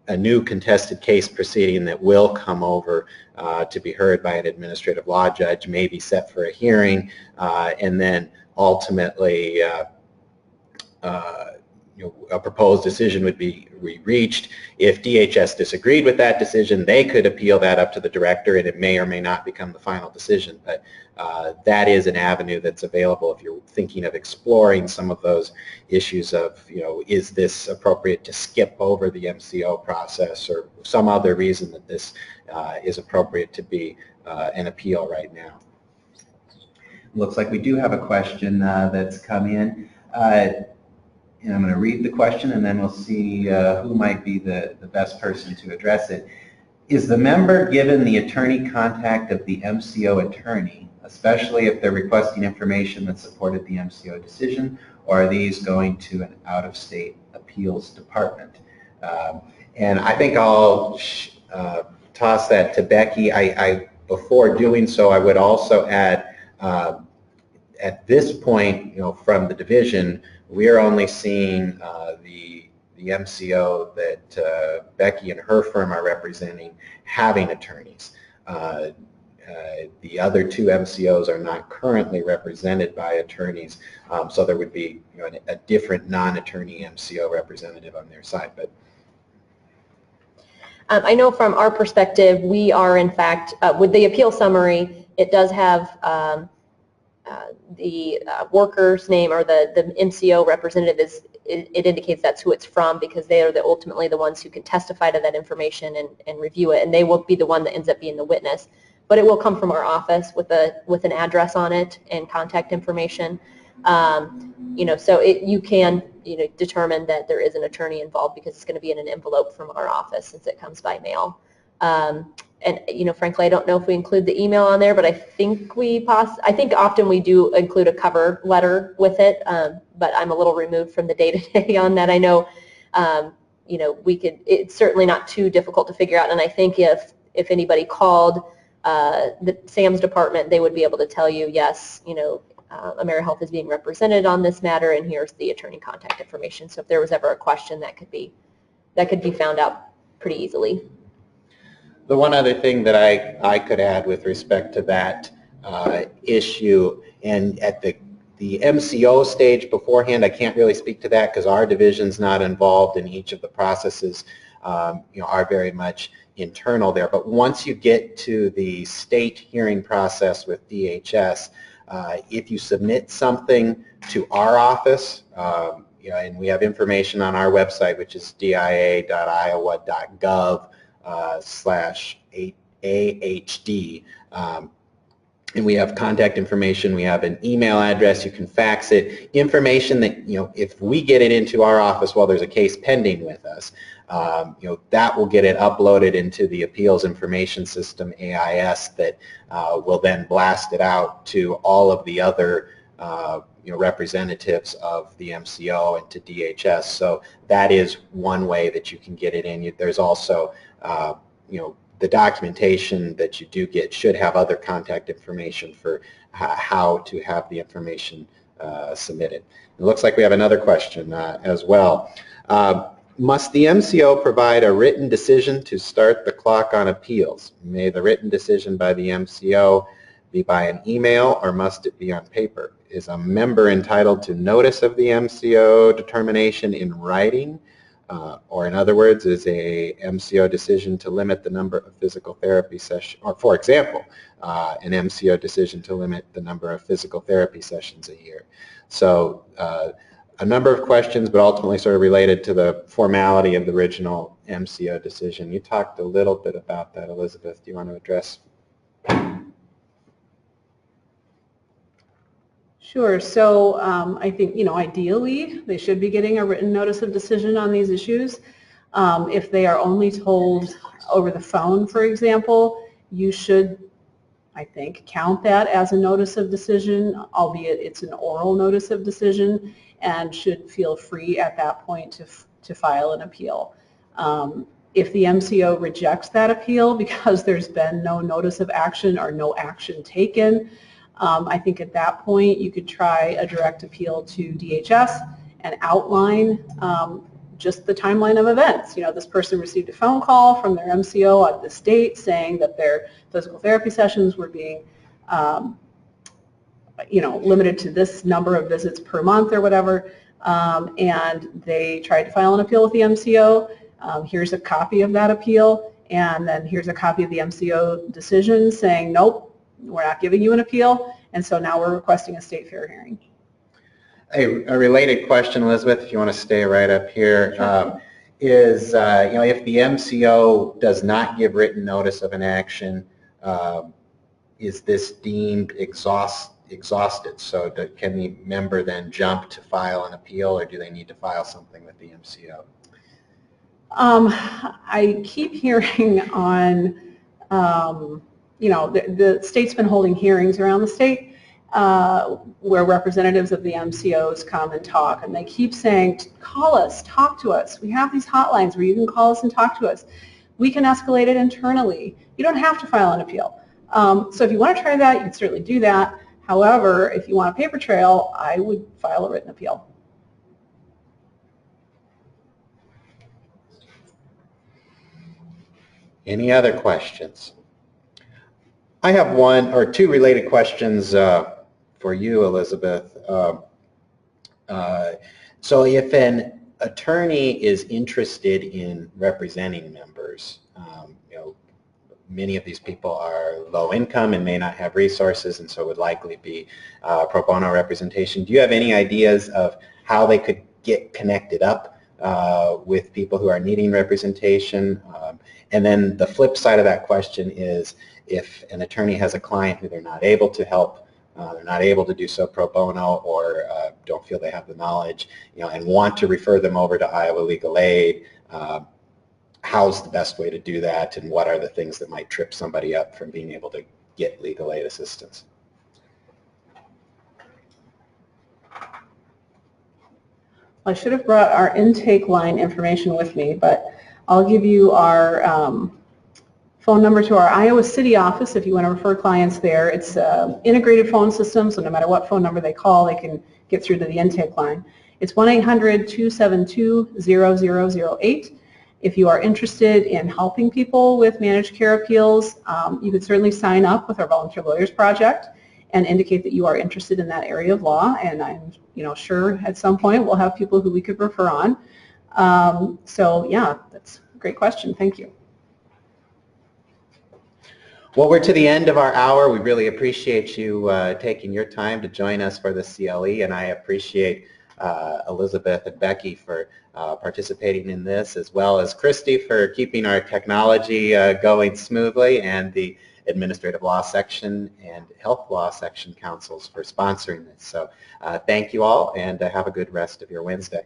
contested case proceeding that will come over to be heard by an administrative law judge, may be set for a hearing, and then ultimately a proposed decision would be reached. If DHS disagreed with that decision, they could appeal that up to the director, and it may or may not become the final decision. But that is an avenue that's available if you're thinking of exploring some of those issues of, is this appropriate to skip over the MCO process, or some other reason that this is appropriate to be an appeal right now. Looks like we do have a question that's come in. And I'm going to read the question, and then we'll see who might be the best person to address it. Is the member given the attorney contact of the MCO attorney, especially if they're requesting information that supported the MCO decision, or are these going to an out-of-state appeals department? And I think I'll toss that to Becky. Before doing so, I would also add, at this point, from the division, we are only seeing the MCO that Becky and her firm are representing having attorneys. The other two MCOs are not currently represented by attorneys, so there would be a different non-attorney MCO representative on their side. But I know from our perspective, we are in fact, with the appeal summary, it does have the worker's name, or the MCO representative it indicates that's who it's from, because they are ultimately the ones who can testify to that information and review it, and they will be the one that ends up being the witness. But it will come from our office with an address on it and contact information. So you can determine that there is an attorney involved, because it's going to be in an envelope from our office since it comes by mail. And frankly, I don't know if we include the email on there, but I think I think often we do include a cover letter with it, but I'm a little removed from the day-to-day on that. I know, it's certainly not too difficult to figure out, and I think if anybody called the Sam's department, they would be able to tell you, yes, AmeriHealth is being represented on this matter, and here's the attorney contact information. So if there was ever a question, that could be found out pretty easily. The one other thing that I could add with respect to that issue, and at the MCO stage beforehand, I can't really speak to that because our division's not involved in each of the processes, are very much internal there. But once you get to the state hearing process with DHS, if you submit something to our office, and we have information on our website, which is dia.iowa.gov. /AHD, and we have contact information, we have an email address, you can fax it, information that, if we get it into our office while there's a case pending with us, that will get it uploaded into the appeals information system, AIS, that will then blast it out to all of the other representatives of the MCO and to DHS. So that is one way that you can get it in. There's also, the documentation that you do get should have other contact information for how to have the information submitted. It looks like we have another question as well. Must the MCO provide a written decision to start the clock on appeals? May the written decision by the MCO be by an email or must it be on paper? Is a member entitled to notice of the MCO determination in writing? Or in other words, is a MCO decision to limit the number of physical therapy sessions, or for example, an MCO decision to limit the number of physical therapy sessions a year? So a number of questions, but ultimately sort of related to the formality of the original MCO decision. You talked a little bit about that, Elizabeth. Do you want to address? Sure. So I think, ideally, they should be getting a written notice of decision on these issues. If they are only told over the phone, for example, you should, I think, count that as a notice of decision, albeit it's an oral notice of decision, and should feel free at that point to file an appeal. If the MCO rejects that appeal because there's been no notice of action or no action taken, I think at that point you could try a direct appeal to DHS and outline just the timeline of events. This person received a phone call from their MCO at this date saying that their physical therapy sessions were being limited to this number of visits per month or whatever, and they tried to file an appeal with the MCO. Here's a copy of that appeal, and then here's a copy of the MCO decision saying, nope, we're not giving you an appeal, and so now we're requesting a state fair hearing. A related question, Elizabeth, if you want to stay right up here, is if the MCO does not give written notice of an action, is this deemed exhausted? So can the member then jump to file an appeal, or do they need to file something with the MCO? I keep hearing on, the state's been holding hearings around the state where representatives of the MCOs come and talk, and they keep saying, call us, talk to us. We have these hotlines where you can call us and talk to us. We can escalate it internally. You don't have to file an appeal. So if you want to try that, you can certainly do that. However, if you want a paper trail, I would file a written appeal. Any other questions? I have one or two related questions for you, Elizabeth. So if an attorney is interested in representing members, many of these people are low income and may not have resources, and so would likely be pro bono representation. Do you have any ideas of how they could get connected up with people who are needing representation? And then the flip side of that question is, if an attorney has a client who they're not able to help, they're not able to do so pro bono, or don't feel they have the knowledge, and want to refer them over to Iowa Legal Aid, how's the best way to do that, and what are the things that might trip somebody up from being able to get legal aid assistance? I should have brought our intake line information with me, but I'll give you our phone number to our Iowa City office if you want to refer clients there. It's an integrated phone system, so no matter what phone number they call, they can get through to the intake line. It's 1-800-272-0008. If you are interested in helping people with managed care appeals, you could certainly sign up with our Volunteer Lawyers Project and indicate that you are interested in that area of law, and I'm sure at some point we'll have people who we could refer on. So yeah, that's a great question. Thank you. Well, we're to the end of our hour. We really appreciate you taking your time to join us for the CLE, and I appreciate Elizabeth and Becky for participating in this, as well as Christy for keeping our technology going smoothly, and the Administrative Law Section and Health Law Section councils for sponsoring this. So thank you all, and have a good rest of your Wednesday.